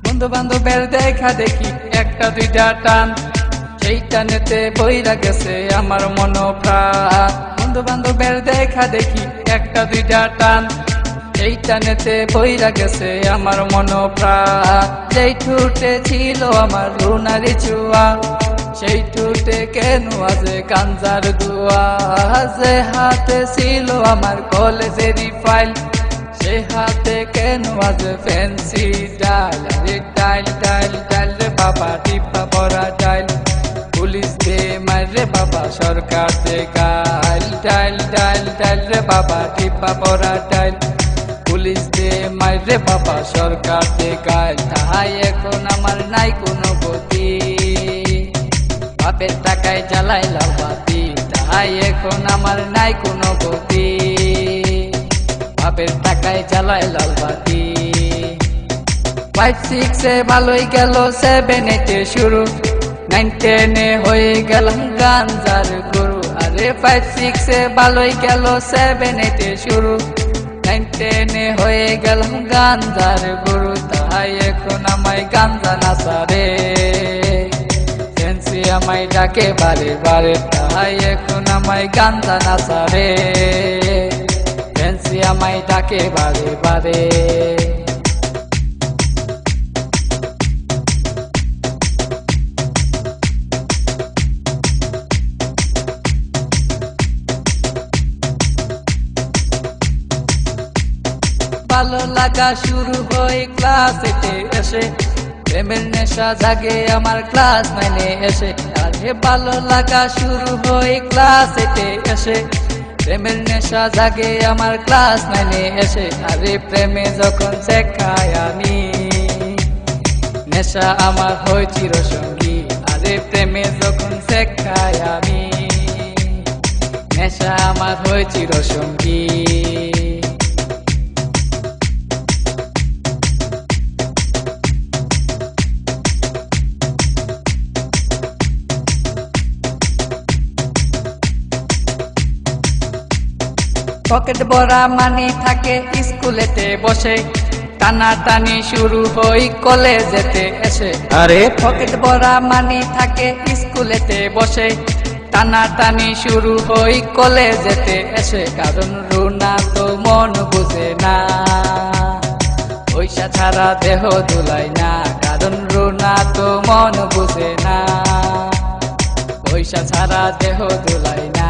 বন্ধু বান্ধবের দেখা দেখি একটা দুইটা টান, সেই টানেতে বইরা গেছে আমার মন প্রাণ। বন্ধু বান্ধবের দেখা দেখি একটা দুইটা টান, সেই টানেতে বইরা গেছে আমার মন প্রাণ। যেই ঠুটে ছিল আমার রুনারি চুয়া, সেই ঠুটে কেন আজে গাঞ্জার দুয়া। যে হাতে ছিল আমার কলেজেরই ফাইল, সে হাতে কেন আজ ফ্যান্সি ডাল। আরে ডাইল ডাইল ডাইল রে বাবা, টিপা পরা ডাইল, পুলিশ দে মার রে বাবা, সরকার দে গাইল। ডাইল ডাইল ডাইল রে বাবা, টিপা পরা ডাইল, পুলিশ দে মার রে বাবা, সরকার দে গাইল। তাই এখন আমার নাই কোনো গতি, বাপের টাকায় জ্বালাই লাল বাতি। তাই এখন আমার নাই কোনো গতি, বাপের টাকায় জ্বালায় লাল বাতি। 5-6 ভালোই গেল, 7-8 শুরু, 9-10 হয়ে গেলাম গাঞ্জার গুরু। আরে 5-6 ভালোই গেল, 7-8 শুরু, 9-10 হয়ে গেলাম গাঞ্জার গুরু। তাই এখন আমায় গাঞ্জা নাসারে, ফ্যান্সি আমায় ডাকে বারে বারে। তাই এখন আমায় গাঞ্জা নাসারে, ফ্যান্সি আমায় ডাকে বারে বারে। ভালো লাগা শুরু হয় ক্লাস 8 এসে, প্রেমের নেশা জাগে আমার ক্লাস 9 এসে। আরে ভালো লাগা শুরু হয় ক্লাস 8 এসে, প্রেমের নেশা জাগে আমার ক্লাস 9 এসে। আরে প্রেমে যখন শেখাই আমি, নেশা আমার হয় চিরসঙ্গী। আরে প্রেমে যখন শেখাই আমি, নেশা আমার হয় চিরসঙ্গী। পকেট ভরা মানি থাকে স্কুলেতে বসে, টানা টানি শুরু হই কলেজেতে এসে। আরে পকেট ভরা মানি থাকে স্কুলেতে বসে, টানা টানি শুরু হই কলেজেতে এসে। কারণ রুনা তো মন বুঝে না, পয়সা ছাড়া দেহ দুলাই না। কারণ রুনা তো মন বুঝে না, পয়সা ছাড়া দেহ দুলাই না।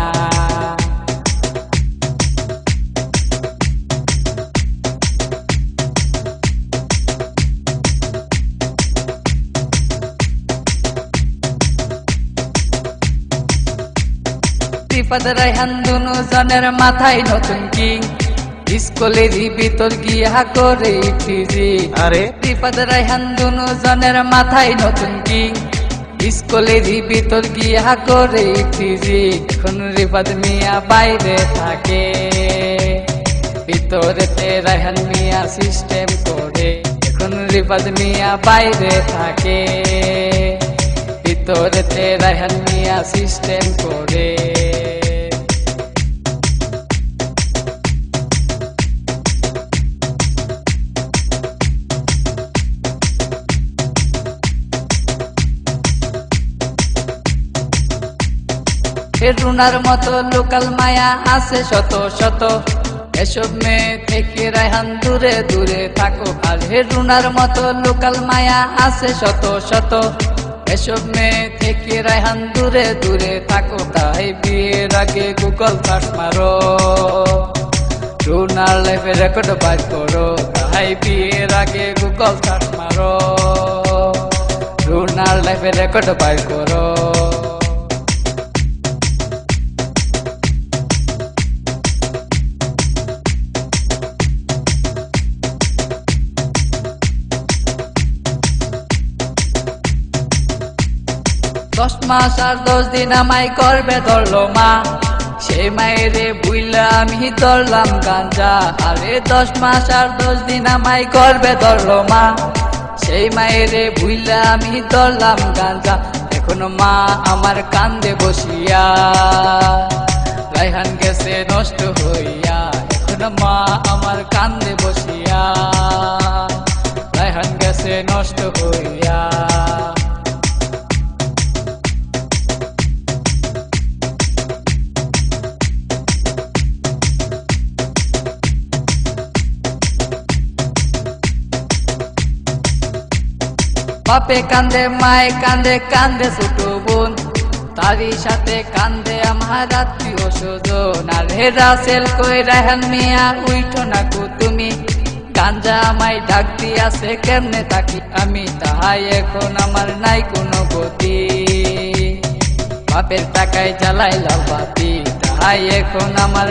রিফাত রায়হান দুনো জনের মাথায় নতুন কিং, স্কুলেরই ভিতর গিয়া করে ফিজি। আরে রিফাত রায়হান দুনো জনের মাথায় নতুন কিং, স্কুলেরই ভিতর গিয়া করে ফিজি। এখন রিফাত মিয়া বাইরে থাকে, ভিতরেতে রায়হান মিয়া সিস্টেম করে। এখন রিফাত মিয়া বাইরে থাকে, ভিতরেতে রায়হান মিয়া সিস্টেম করে। রুনার মতো লোকাল মায়া আছে শত শত, এসব মেয়ে থেকে রায়হান দূরে দূরে থাকো। আর রুনার মতো লোকাল মায়া আছে শত শত, এসব মেয়ে থেকে রায়হান দূরে দূরে থাকো। তাই বিয়ের আগে গুগল সার্চ মারো, রুনার লাইফে রেকর্ড বার করো। তাই বিয়ের আগে গুগল সার্চ মারো, রুনার লাইফে রেকর্ড বার করো। 10 মাস আর 10 দিন আমায় করবে ধরলো মা, সেই মায়েরে বুইলা আমি ধরলাম গাঞ্জা। আরে 10 মাস আর 10 দিন আমায় করবে ধরলো মা, সেই মায়েরে বুইলা আমি ধরলাম গাঞ্জা। এখনো মা আমার কান্দে বসিয়া, রায়হান গেছে নষ্ট হইয়া। এখনো মা আমার কান্দে বসিয়া, রায়হান গেছে নষ্ট হইয়া। বাপে কান্দে, মায়ে কান্দে, কান্দে ছোট বোন, তারই সাথে কান্দে আমার আত্মীয় স্বজন। আরে রাসেল কই রায়হান মিয়া উইঠো না কো তুমি, গাঞ্জা আমায় ডাক দিয়াছে কেমনে থাকি আমি, তাহাই এখন আমার নাই কোনো গতি। বাপের টাকায় জ্বালাইলাম বাতি, তাহাই এখন আমার